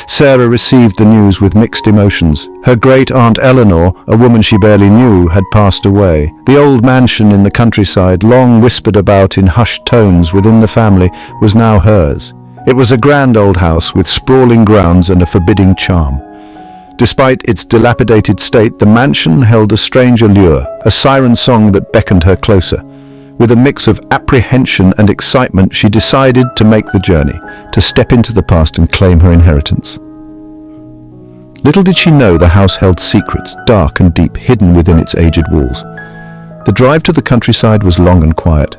Sarah received the news with mixed emotions. Her great-aunt Eleanor, a woman she barely knew, had passed away. The old mansion in the countryside, long whispered about in hushed tones within the family, was now hers. It was a grand old house with sprawling grounds and a forbidding charm. Despite its dilapidated state, the mansion held a strange allure, a siren song that beckoned her closer. With a mix of apprehension and excitement, she decided to make the journey, to step into the past and claim her inheritance. Little did she know the house held secrets, dark and deep, hidden within its aged walls. The drive to the countryside was long and quiet.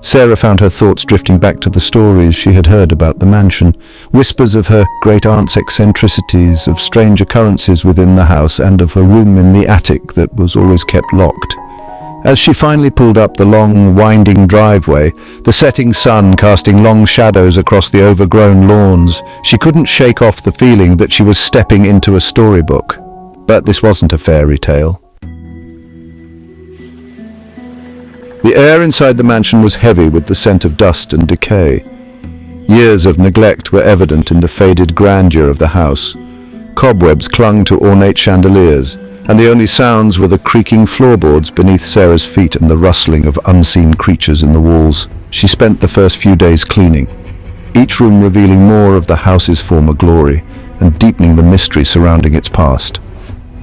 Sarah found her thoughts drifting back to the stories she had heard about the mansion, whispers of her great-aunt's eccentricities, of strange occurrences within the house, and of a room in the attic that was always kept locked. As she finally pulled up the long, winding driveway, the setting sun casting long shadows across the overgrown lawns, she couldn't shake off the feeling that she was stepping into a storybook. But this wasn't a fairy tale. The air inside the mansion was heavy with the scent of dust and decay. Years of neglect were evident in the faded grandeur of the house. Cobwebs clung to ornate chandeliers, and the only sounds were the creaking floorboards beneath Sarah's feet and the rustling of unseen creatures in the walls. She spent the first few days cleaning, each room revealing more of the house's former glory and deepening the mystery surrounding its past.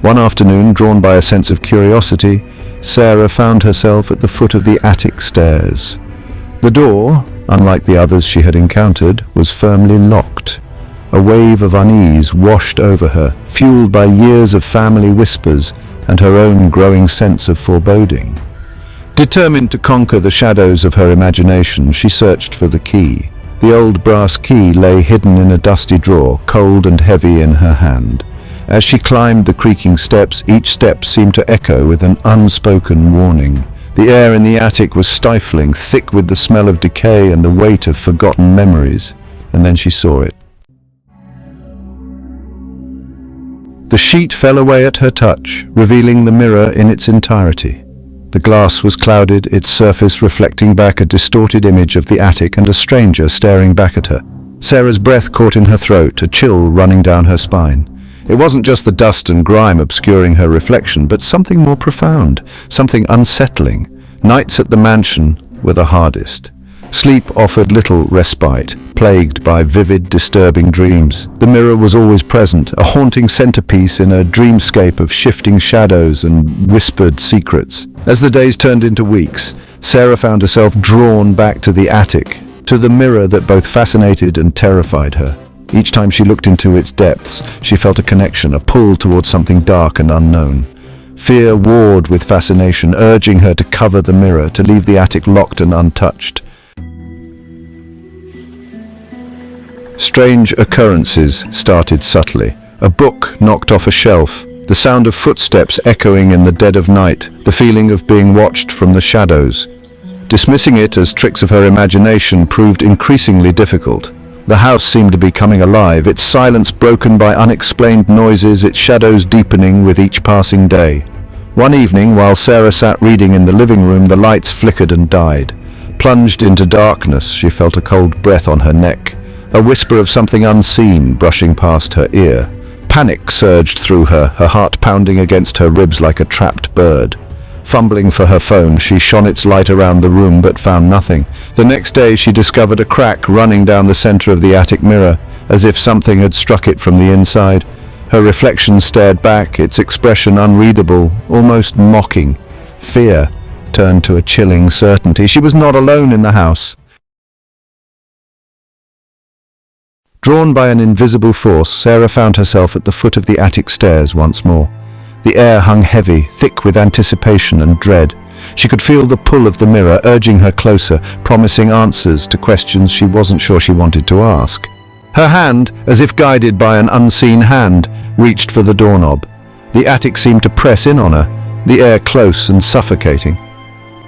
One afternoon, drawn by a sense of curiosity, Sarah found herself at the foot of the attic stairs. The door, unlike the others she had encountered, was firmly locked. A wave of unease washed over her, fueled by years of family whispers and her own growing sense of foreboding. Determined to conquer the shadows of her imagination, she searched for the key. The old brass key lay hidden in a dusty drawer, cold and heavy in her hand. As she climbed the creaking steps, each step seemed to echo with an unspoken warning. The air in the attic was stifling, thick with the smell of decay and the weight of forgotten memories. And then she saw it. The sheet fell away at her touch, revealing the mirror in its entirety. The glass was clouded, its surface reflecting back a distorted image of the attic and a stranger staring back at her. Sarah's breath caught in her throat, a chill running down her spine. It wasn't just the dust and grime obscuring her reflection, but something more profound, something unsettling. Nights at the mansion were the hardest. Sleep offered little respite, plagued by vivid, disturbing dreams. The mirror was always present, a haunting centerpiece in a dreamscape of shifting shadows and whispered secrets. As the days turned into weeks, Sarah found herself drawn back to the attic, to the mirror that both fascinated and terrified her. Each time she looked into its depths, she felt a connection, a pull towards something dark and unknown. Fear warred with fascination, urging her to cover the mirror, to leave the attic locked and untouched. Strange occurrences started subtly. A book knocked off a shelf, the sound of footsteps echoing in the dead of night, the feeling of being watched from the shadows. Dismissing it as tricks of her imagination proved increasingly difficult. The house seemed to be coming alive, its silence broken by unexplained noises, its shadows deepening with each passing day. One evening, while Sarah sat reading in the living room, the lights flickered and died. Plunged into darkness, she felt a cold breath on her neck, a whisper of something unseen brushing past her ear. Panic surged through her, her heart pounding against her ribs like a trapped bird. Fumbling for her phone, she shone its light around the room but found nothing. The next day she discovered a crack running down the center of the attic mirror, as if something had struck it from the inside. Her reflection stared back, its expression unreadable, almost mocking. Fear turned to a chilling certainty. She was not alone in the house. Drawn by an invisible force, Sarah found herself at the foot of the attic stairs once more. The air hung heavy, thick with anticipation and dread. She could feel the pull of the mirror, urging her closer, promising answers to questions she wasn't sure she wanted to ask. Her hand, as if guided by an unseen hand, reached for the doorknob. The attic seemed to press in on her, the air close and suffocating.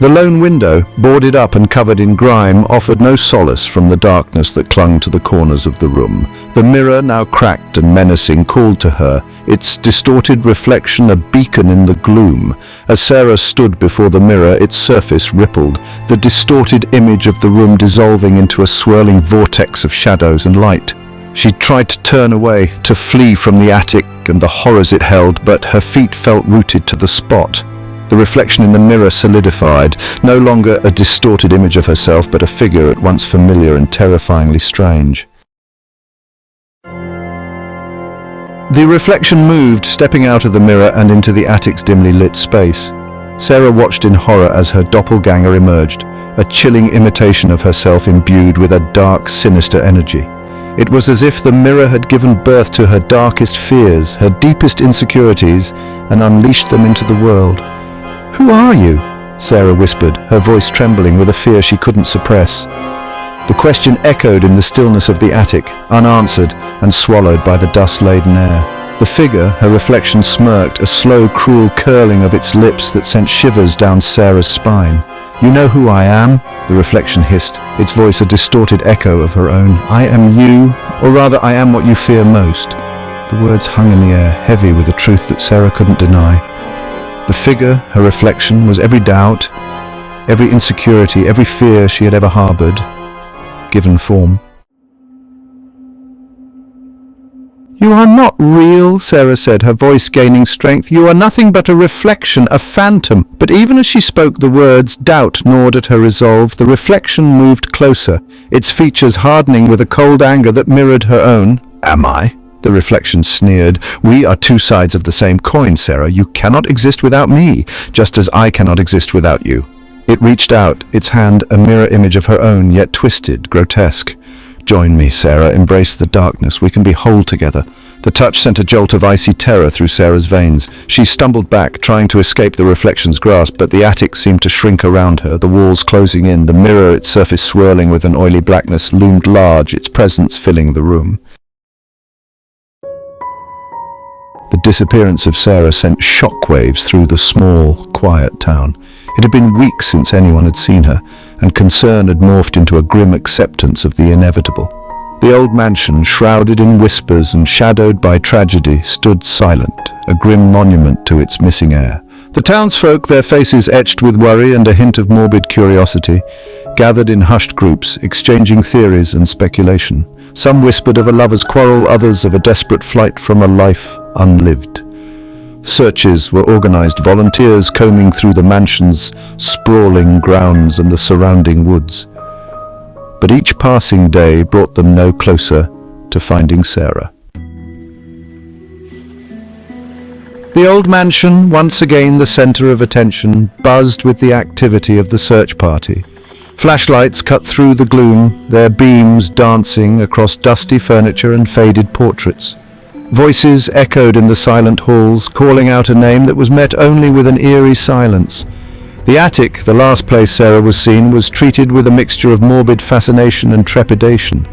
The lone window, boarded up and covered in grime, offered no solace from the darkness that clung to the corners of the room. The mirror, now cracked and menacing, called to her, its distorted reflection a beacon in the gloom. As Sarah stood before the mirror, its surface rippled, the distorted image of the room dissolving into a swirling vortex of shadows and light. She tried to turn away, to flee from the attic and the horrors it held, but her feet felt rooted to the spot. The reflection in the mirror solidified, no longer a distorted image of herself, but a figure at once familiar and terrifyingly strange. The reflection moved, stepping out of the mirror and into the attic's dimly lit space. Sarah watched in horror as her doppelganger emerged, a chilling imitation of herself imbued with a dark, sinister energy. It was as if the mirror had given birth to her darkest fears, her deepest insecurities, and unleashed them into the world. "Who are you?" Sarah whispered, her voice trembling with a fear she couldn't suppress. The question echoed in the stillness of the attic, unanswered and swallowed by the dust-laden air. The figure, her reflection, smirked, a slow, cruel curling of its lips that sent shivers down Sarah's spine. "You know who I am?" the reflection hissed, its voice a distorted echo of her own. "I am you, or rather I am what you fear most." The words hung in the air, heavy with a truth that Sarah couldn't deny. The figure, her reflection, was every doubt, every insecurity, every fear she had ever harbored, given form. "You are not real," Sarah said, her voice gaining strength. "You are nothing but a reflection, a phantom." But even as she spoke the words, doubt gnawed at her resolve. The reflection moved closer, its features hardening with a cold anger that mirrored her own. "Am I?" the reflection sneered. "We are two sides of the same coin, Sarah. You cannot exist without me, just as I cannot exist without you." It reached out, its hand a mirror image of her own, yet twisted, grotesque. "Join me, Sarah. Embrace the darkness. We can be whole together." The touch sent a jolt of icy terror through Sarah's veins. She stumbled back, trying to escape the reflection's grasp, but the attic seemed to shrink around her, the walls closing in, the mirror, its surface swirling with an oily blackness, loomed large, its presence filling the room. The disappearance of Sarah sent shockwaves through the small, quiet town. It had been weeks since anyone had seen her, and concern had morphed into a grim acceptance of the inevitable. The old mansion, shrouded in whispers and shadowed by tragedy, stood silent, a grim monument to its missing heir. The townsfolk, their faces etched with worry and a hint of morbid curiosity, gathered in hushed groups, exchanging theories and speculation. Some whispered of a lover's quarrel, others of a desperate flight from a life unlived. Searches were organized, volunteers combing through the mansion's sprawling grounds and the surrounding woods. But each passing day brought them no closer to finding Sarah. The old mansion, once again the center of attention, buzzed with the activity of the search party. Flashlights cut through the gloom, their beams dancing across dusty furniture and faded portraits. Voices echoed in the silent halls, calling out a name that was met only with an eerie silence. The attic, the last place Sarah was seen, was treated with a mixture of morbid fascination and trepidation.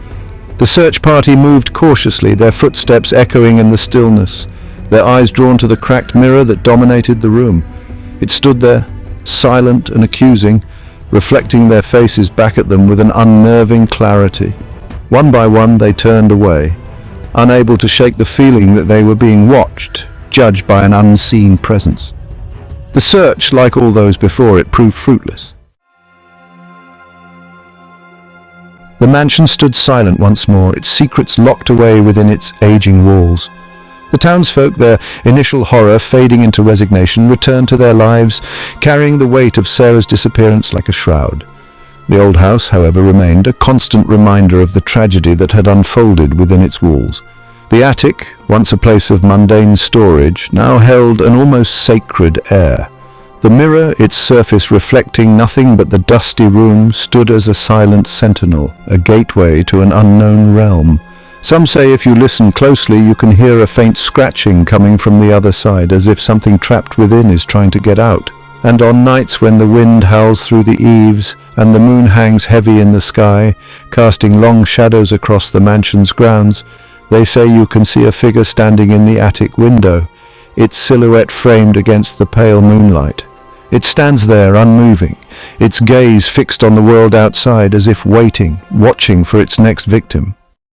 The search party moved cautiously, their footsteps echoing in the stillness, their eyes drawn to the cracked mirror that dominated the room. It stood there, silent and accusing, reflecting their faces back at them with an unnerving clarity. One by one they turned away, unable to shake the feeling that they were being watched, judged by an unseen presence. The search, like all those before it, proved fruitless. The mansion stood silent once more, its secrets locked away within its aging walls. The townsfolk, their initial horror fading into resignation, returned to their lives, carrying the weight of Sarah's disappearance like a shroud. The old house, however, remained a constant reminder of the tragedy that had unfolded within its walls. The attic, once a place of mundane storage, now held an almost sacred air. The mirror, its surface reflecting nothing but the dusty room, stood as a silent sentinel, a gateway to an unknown realm. Some say if you listen closely you can hear a faint scratching coming from the other side, as if something trapped within is trying to get out. And on nights when the wind howls through the eaves and the moon hangs heavy in the sky, casting long shadows across the mansion's grounds, they say you can see a figure standing in the attic window, its silhouette framed against the pale moonlight. It stands there unmoving, its gaze fixed on the world outside, as if waiting, watching for its next victim.